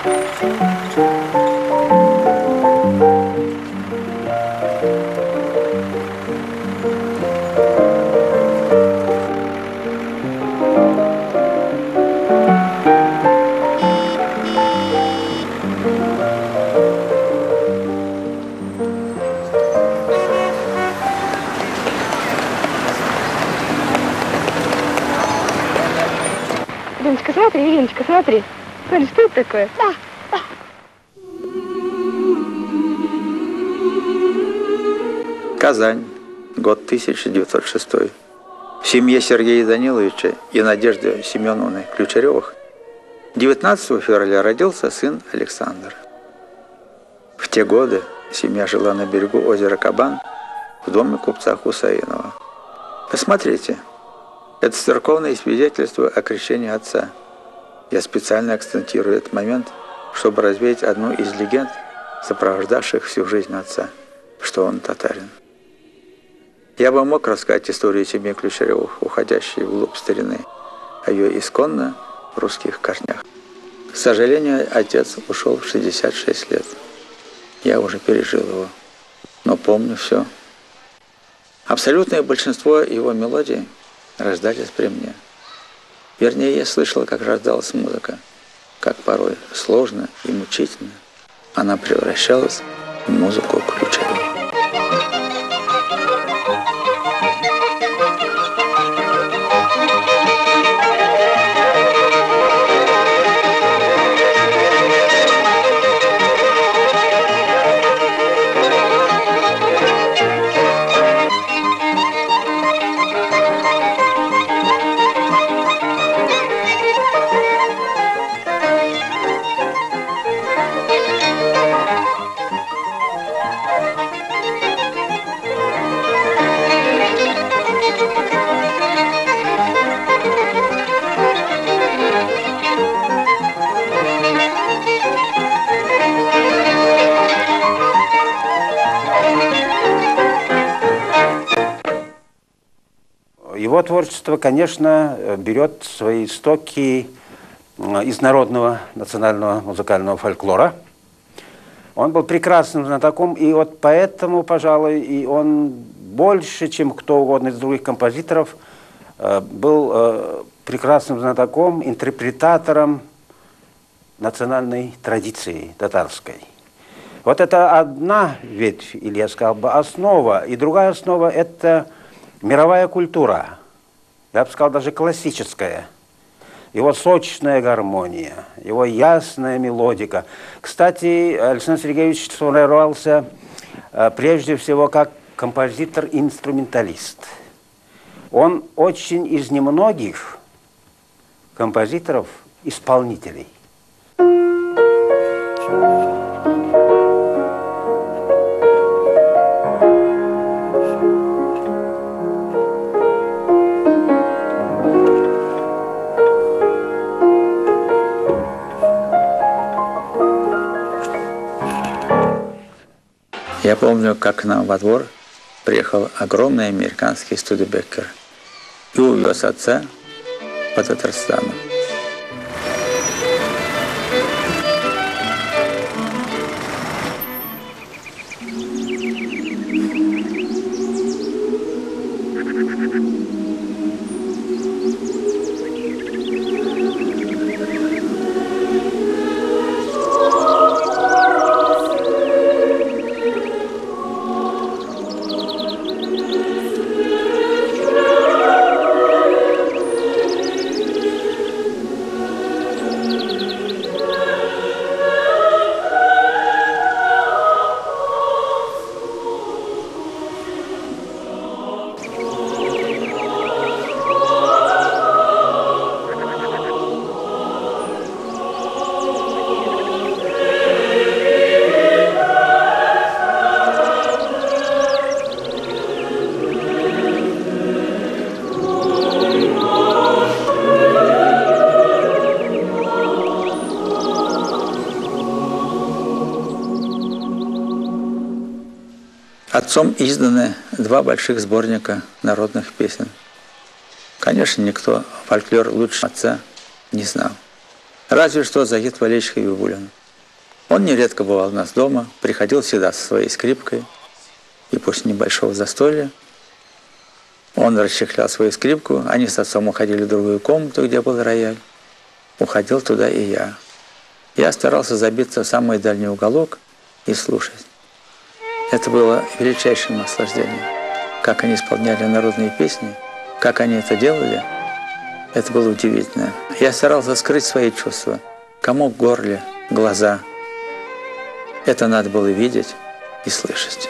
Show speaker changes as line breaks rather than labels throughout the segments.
Ириночка, смотри, Ириночка, смотри. Смотри, что это такое? Да.
Казань, год 1906. В семье Сергея Даниловича и Надежды Семеновны Ключаревых 19 февраля родился сын Александр. В те годы семья жила на берегу озера Кабан в доме купца Хусаинова. Посмотрите, это церковное свидетельство о крещении отца. Я специально акцентирую этот момент, чтобы развеять одну из легенд, сопровождавших всю жизнь отца, что он татарин. Я бы мог рассказать историю семьи Ключаревых, уходящей вглубь старины, о ее исконно русских корнях. К сожалению, отец ушел в 66 лет. Я уже пережил его, но помню все. Абсолютное большинство его мелодий рождались при мне. Вернее, я слышал, как рождалась музыка, как порой сложно и мучительно она превращалась в музыку Ключаревых.
Его творчество, конечно, берет свои истоки из народного национального музыкального фольклора. Он был прекрасным знатоком, и вот поэтому, пожалуй, и он больше, чем кто угодно из других композиторов, был прекрасным знатоком, интерпретатором национальной традиции татарской. Вот это одна ветвь, или я сказал бы основа, и другая основа – это мировая культура, я бы сказал, даже классическая. Его сочная гармония, его ясная мелодика. Кстати, Александр Сергеевич сформировался прежде всего как композитор-инструменталист. Он очень из немногих композиторов-исполнителей.
Я помню, как к нам во двор приехал огромный американский Студебеккер и увез отца по Татарстану. Отцом изданы 2 больших сборника народных песен. Конечно, никто фольклор лучше отца не знал. Разве что Загит Валерьевич Хабибуллин. Он нередко бывал у нас дома, приходил всегда со своей скрипкой, и после небольшого застолья он расчехлял свою скрипку, они с отцом уходили в другую комнату, где был рояль. Уходил туда и я. Я старался забиться в самый дальний уголок и слушать. Это было величайшим наслаждением. Как они исполняли народные песни, как они это делали, это было удивительно. Я старался скрыть свои чувства. Комок в горле, глаза. Это надо было видеть и слышать.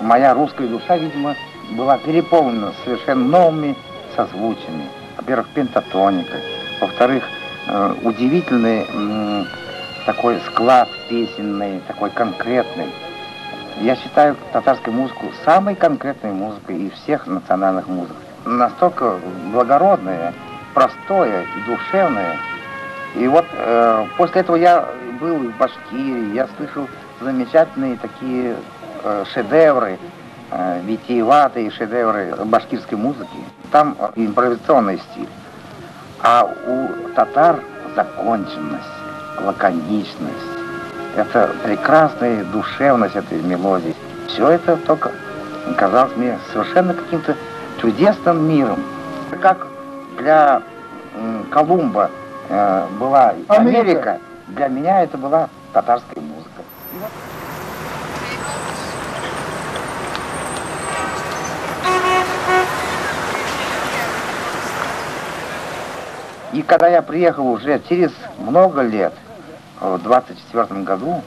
Моя русская душа, видимо, была переполнена совершенно новыми созвучиями. Во-первых, пентатоникой. Во-вторых, удивительный такой склад песенный, такой конкретный. Я считаю татарскую музыку самой конкретной музыкой из всех национальных музык. Настолько благородная, простое и душевное. И вот после этого я был в Башкирии, я слышал замечательные такие шедевры, витиеватые шедевры башкирской музыки. Там импровизационный стиль. А у татар законченность, лаконичность. Это прекрасная душевность этой мелодии. Все это только казалось мне совершенно каким-то чудесным миром. Как для Колумба была Америка, для меня это была татарская музыка. И когда я приехал уже через много лет, в 24 году,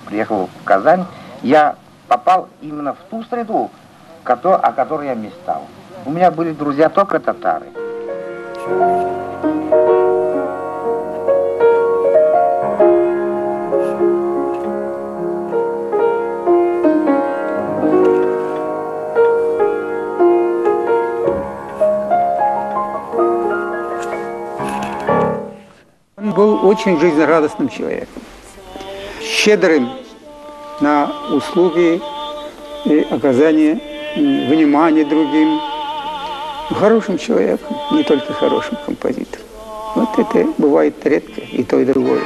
приехал в Казань, я попал именно в ту среду, о которой я мечтал. У меня были друзья только татары.
Он был очень жизнерадостным человеком, щедрым на услуги и оказание внимания другим, хорошим человеком, не только хорошим композитором. Вот это бывает редко, и то, и другое.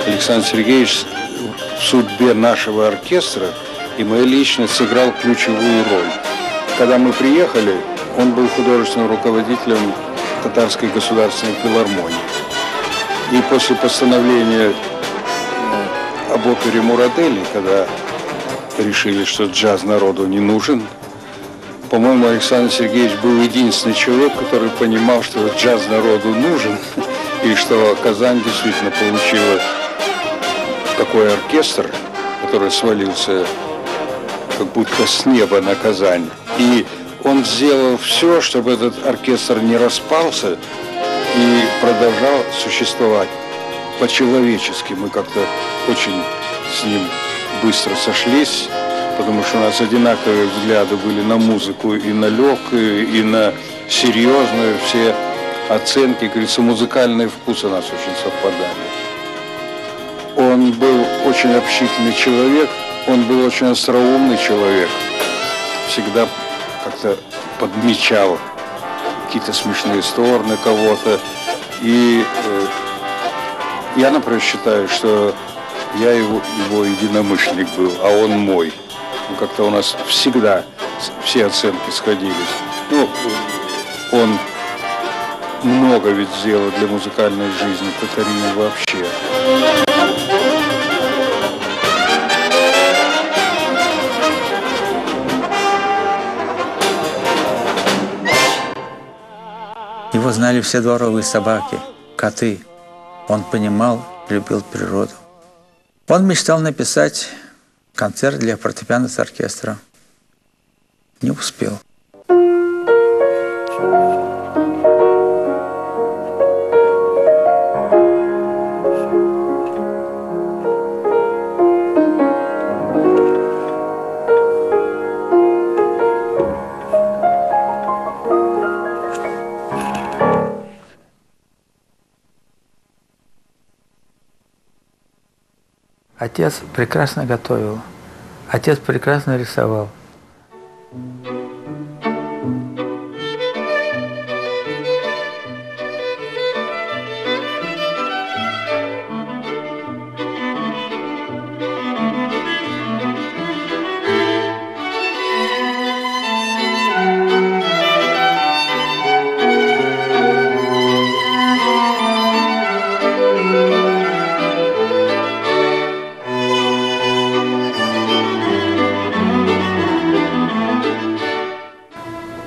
Александр Сергеевич в судьбе нашего оркестра и моя личность сыграл ключевую роль. Когда мы приехали, он был художественным руководителем Татарской государственной филармонии. И после постановления об опере «Мурадели», когда решили, что джаз народу не нужен, по-моему, Александр Сергеевич был единственный человек, который понимал, что джаз народу нужен, и что Казань действительно получила такой оркестр, который свалился как будто с неба на Казань. И он сделал все, чтобы этот оркестр не распался и продолжал существовать по-человечески. Мы как-то очень с ним быстро сошлись, потому что у нас одинаковые взгляды были на музыку и на легкую, и на серьезную. Все оценки, как говорится, музыкальные вкусы у нас очень совпадали. Он был очень общительный человек, он был очень остроумный человек, всегда как-то подмечал какие-то смешные стороны кого-то. И я, например, считаю, что Я его единомышленник был, а он мой. Ну, как-то у нас всегда все оценки сходились. Ну, он много ведь сделал для музыкальной жизни Татарин вообще.
Его знали все дворовые собаки, коты. Он понимал, любил природу. Он мечтал написать концерт для фортепиано с оркестром. Не успел.
Отец прекрасно готовил, отец прекрасно рисовал.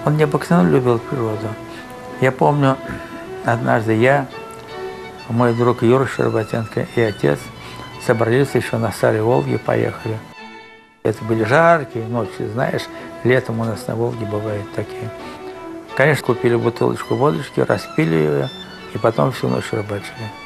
Он необыкновенно любил природу. Я помню, однажды я, мой друг Юра Щербатенко и отец собрались еще на Саре Волги, поехали. Это были жаркие ночи, знаешь, летом у нас на Волге бывают такие. Конечно, купили бутылочку водочки, распили ее, и потом всю ночь рыбачили.